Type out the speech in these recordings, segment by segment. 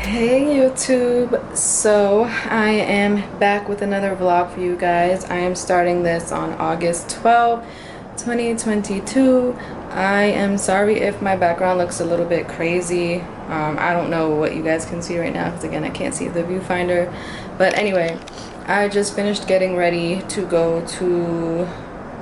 Hey YouTube, so I am back with another vlog for you guys. I am starting this on August 12th, 2022. I am sorry if my background looks a little bit crazy. I don't know what you guys can see right now because again I can't see the viewfinder, but anyway, I just finished getting ready to go to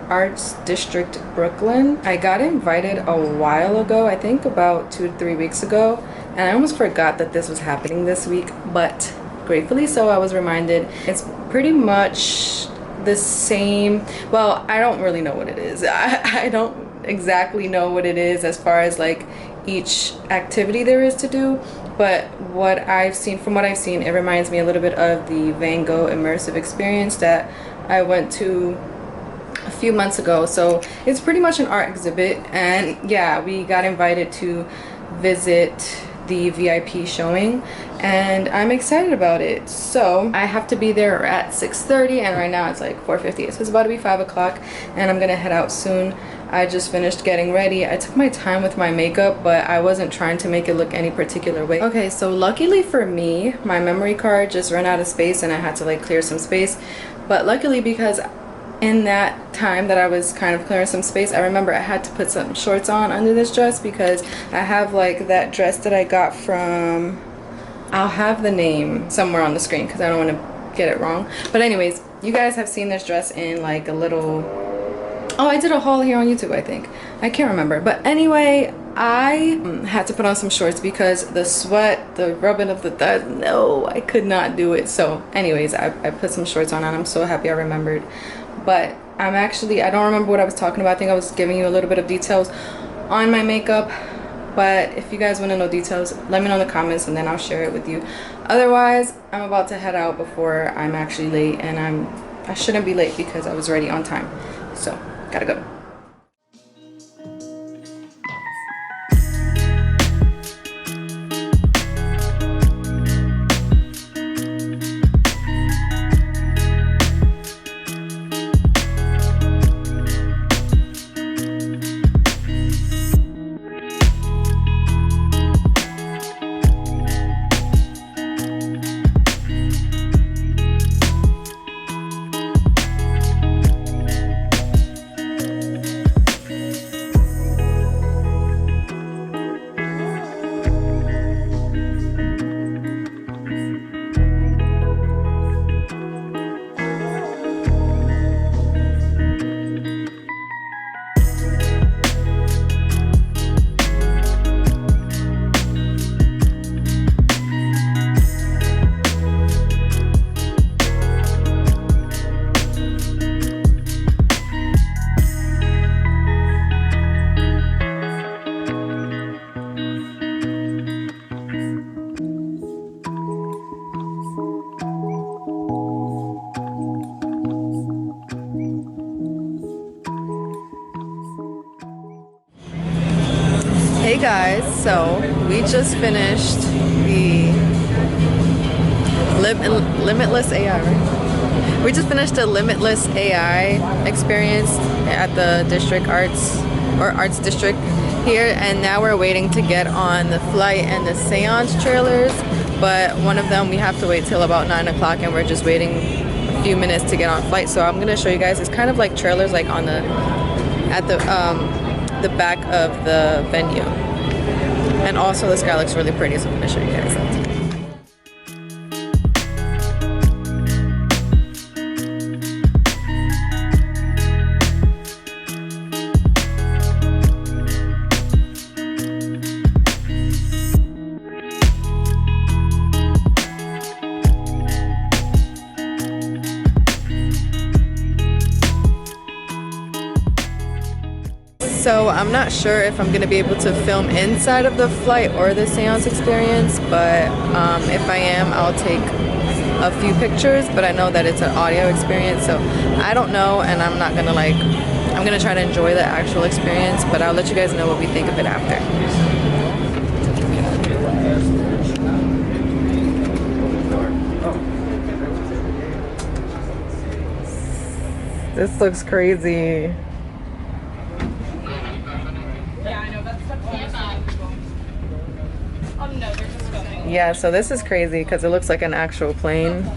Arts District Brooklyn. I got invited a while ago, I think about 2 to 3 weeks ago, and I almost forgot that this was happening this week, but gratefully so I was reminded. It's pretty much the same. Well, I don't really know what it is. I don't exactly know what it is as far as like each activity there is to do, but from what I've seen, it reminds me a little bit of the Van Gogh immersive experience that I went to a few months ago. So it's pretty much an art exhibit, and yeah, we got invited to visit the VIP showing and I'm excited about it. So I have to be there at 6:30 and right now it's like 4:50, so it's about to be 5 o'clock and I'm gonna head out soon. I just finished getting ready. I took my time with my makeup, but I wasn't trying to make it look any particular way. Okay, so luckily for me, my memory card just ran out of space and I had to like clear some space, but luckily because in that time that I was kind of clearing some space, I remember I had to put some shorts on under this dress because I have like that dress that I got from, I'll have the name somewhere on the screen because I don't want to get it wrong, but anyways, you guys have seen this dress in like a little, oh, I did a haul here on YouTube, I think. I can't remember, but anyway, I had to put on some shorts because the sweat, the rubbing of the thighs, no, I could not do it. So anyways, I put some shorts on and I'm so happy I remembered. But I don't remember what I was talking about. I think I was giving you a little bit of details on my makeup, but if you guys want to know details, let me know in the comments and then I'll share it with you. Otherwise, I'm about to head out before I'm actually late, and I shouldn't be late because I was ready on time. So gotta go. Hey guys, so we just finished the Limitless AI, right? We just finished the Limitless AI experience at the Arts District here, and now we're waiting to get on the flight and the seance trailers, but one of them we have to wait till about 9 o'clock and we're just waiting a few minutes to get on flight. So I'm going to show you guys, it's kind of like trailers like on at the back of the venue, and also the sky looks really pretty, so I'm going to show you guys that. So I'm not sure if I'm going to be able to film inside of the flight or the seance experience, but if I am, I'll take a few pictures, but I know that it's an audio experience, so I don't know, and I'm not going to I'm going to try to enjoy the actual experience, but I'll let you guys know what we think of it after. This looks crazy. Yeah, I know, that's the point. No, they're just filming. Yeah, so this is crazy because it looks like an actual plane.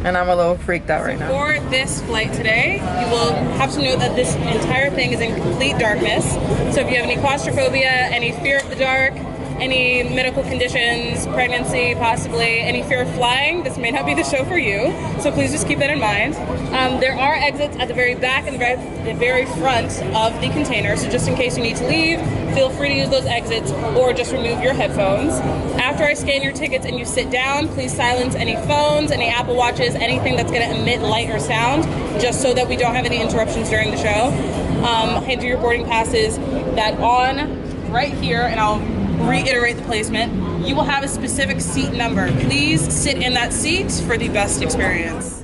And I'm a little freaked out right now. For this flight today, you will have to know that this entire thing is in complete darkness. So if you have any claustrophobia, any fear of the dark, any medical conditions, pregnancy possibly, any fear of flying, this may not be the show for you. So please just keep that in mind. There are exits at the very back and the very front of the container. So just in case you need to leave, feel free to use those exits or just remove your headphones. After I scan your tickets and you sit down, please silence any phones, any Apple Watches, anything that's going to emit light or sound, just so that we don't have any interruptions during the show. Hand you your boarding passes. That on right here, and I'll reiterate the placement. You will have a specific seat number. Please sit in that seat for the best experience.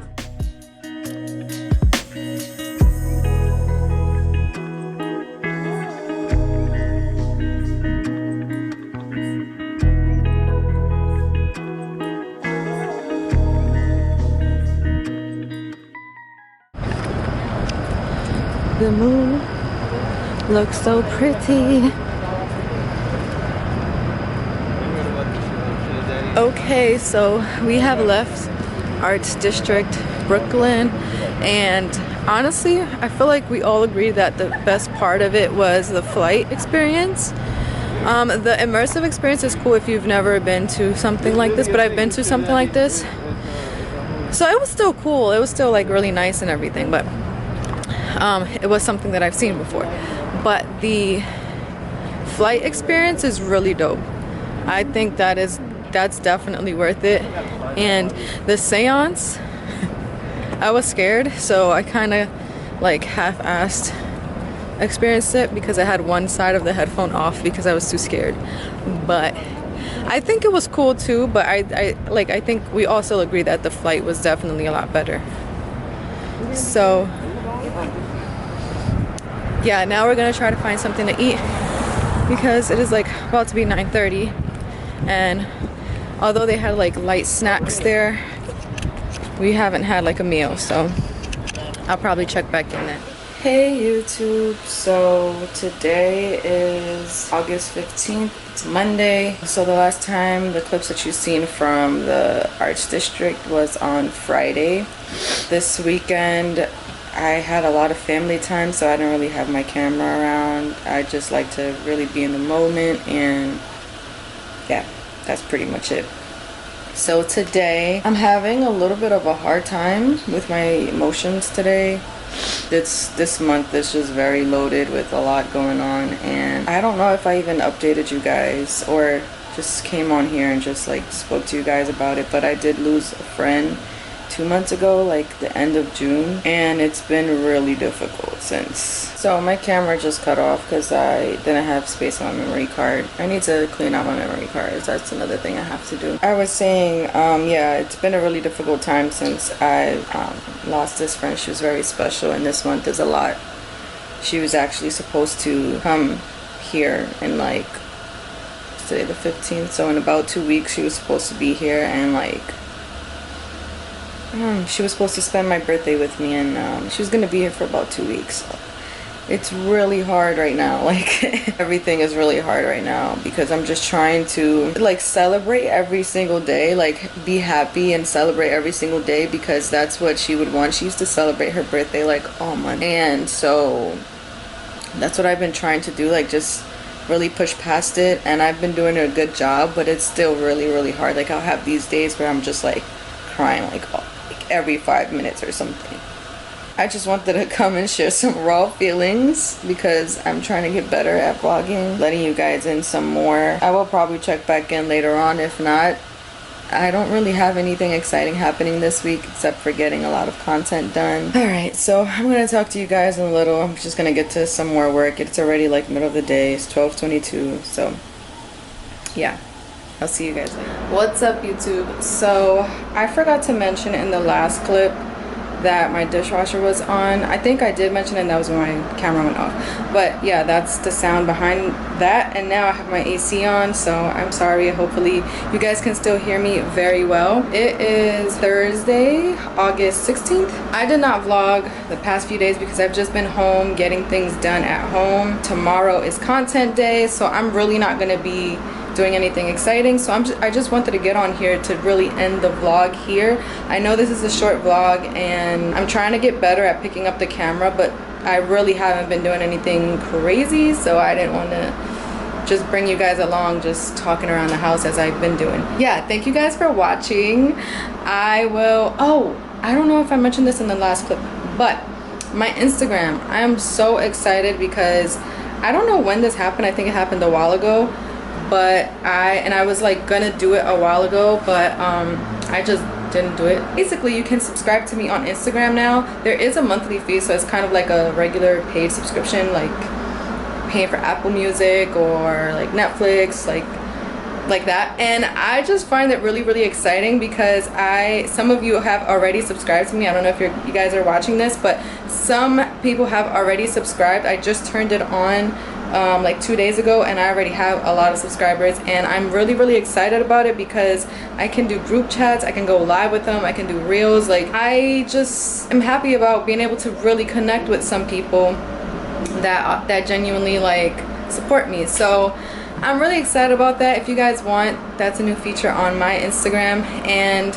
The moon looks so pretty. Okay, so we have left Arts District, Brooklyn, and honestly, I feel like we all agree that the best part of it was the flight experience. The immersive experience is cool if you've never been to something like this, but I've been to something like this. So it was still cool. It was still like really nice and everything, but it was something that I've seen before. But the flight experience is really dope. I think that's definitely worth it. And the seance, I was scared, so I kind of like half-assed experienced it because I had one side of the headphone off because I was too scared. But I think it was cool too, but I think we also agree that the flight was definitely a lot better. So yeah, now we're gonna try to find something to eat because it is like about to be 9:30, and although they had like light snacks there, we haven't had like a meal, so I'll probably check back in then. Hey YouTube, so today is August 15th, it's Monday. So the last time the clips that you've seen from the Arts District was on Friday. This weekend I had a lot of family time, so I didn't really have my camera around. I just like to really be in the moment, and yeah, that's pretty much it. So today I'm having a little bit of a hard time with my emotions today. This month is just very loaded with a lot going on, and I don't know if I even updated you guys or just came on here and just like spoke to you guys about it, but I did lose a friend 2 months ago, like the end of June, and it's been really difficult since. So my camera just cut off because I didn't have space on my memory card. I need to clean out my memory cards. That's another thing I have to do. I was saying, yeah, it's been a really difficult time since I lost this friend. She was very special, and this month is a lot. She was actually supposed to come here in like today the 15th, so in about 2 weeks she was supposed to be here, and like she was supposed to spend my birthday with me, and she was gonna be here for about 2 weeks. So it's really hard right now. Like everything is really hard right now because I'm just trying to like celebrate every single day, like be happy and celebrate every single day, because that's what she would want. She used to celebrate her birthday like all month, and so that's what I've been trying to do, like just really push past it, and I've been doing a good job, but it's still really hard. Like I'll have these days where I'm just like crying like every 5 minutes or something. I just wanted to come and share some raw feelings because I'm trying to get better at vlogging, letting you guys in some more. I will probably check back in later on. If not, I don't really have anything exciting happening this week except for getting a lot of content done. Alright, so I'm gonna talk to you guys in a little. I'm just gonna get to some more work. It's already like middle of the day. It's 12:22, so yeah. I'll see you guys later. What's up YouTube? So I forgot to mention in the last clip that my dishwasher was on. I think I did mention it, and that was when my camera went off. But yeah, that's the sound behind that, and now I have my AC on, so I'm sorry. Hopefully you guys can still hear me very well. It is Thursday, August 16th. I did not vlog the past few days because I've just been home getting things done at home. Tomorrow is content day, so I'm really not gonna be doing anything exciting, so I just wanted to get on here to really end the vlog here. I know this is a short vlog and I'm trying to get better at picking up the camera, but I really haven't been doing anything crazy, so I didn't want to just bring you guys along just talking around the house as I've been doing. Yeah, thank you guys for watching. I don't know if I mentioned this in the last clip, but my Instagram, I am so excited because I don't know when this happened. I think it happened a while ago, but I was like gonna do it a while ago, but I just didn't do it. Basically, you can subscribe to me on Instagram now. There is a monthly fee, so it's kind of like a regular paid subscription, like paying for Apple Music or like Netflix, like that. And I just find it really exciting because some of you have already subscribed to me. I don't know if you guys are watching this, but some people have already subscribed. I just turned it on like 2 days ago, and I already have a lot of subscribers, and I'm really excited about it because I can do group chats, I can go live with them, I can do reels. Like, I just am happy about being able to really connect with some people that genuinely like support me. So I'm really excited about that. If you guys want, that's a new feature on my Instagram. And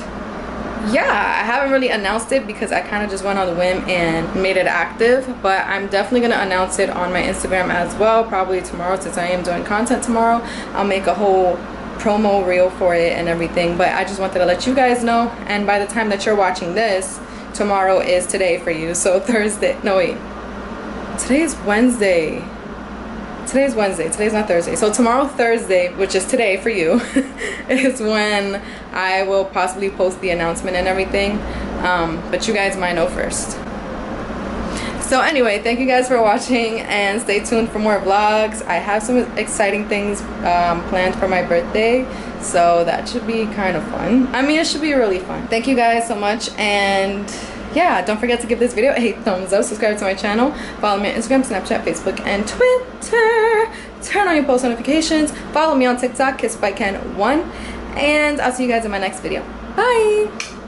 yeah, I haven't really announced it because I kind of just went on the whim and made it active, but I'm definitely going to announce it on my Instagram as well, probably tomorrow, since I am doing content tomorrow. I'll make a whole promo reel for it and everything, but I just wanted to let you guys know. And by the time that you're watching this, tomorrow is today for you. So Thursday, no wait, today is Wednesday. Today's Wednesday, today's not Thursday. So tomorrow, Thursday, which is today for you, is when I will possibly post the announcement and everything. But you guys might know first. So anyway, thank you guys for watching, and stay tuned for more vlogs. I have some exciting things planned for my birthday, so that should be kind of fun. I mean, it should be really fun. Thank you guys so much, and yeah, don't forget to give this video a thumbs up, subscribe to my channel, follow me on Instagram, Snapchat, Facebook, and Twitter. Turn on your post notifications. Follow me on TikTok, KissedByKen1, and I'll see you guys in my next video. Bye!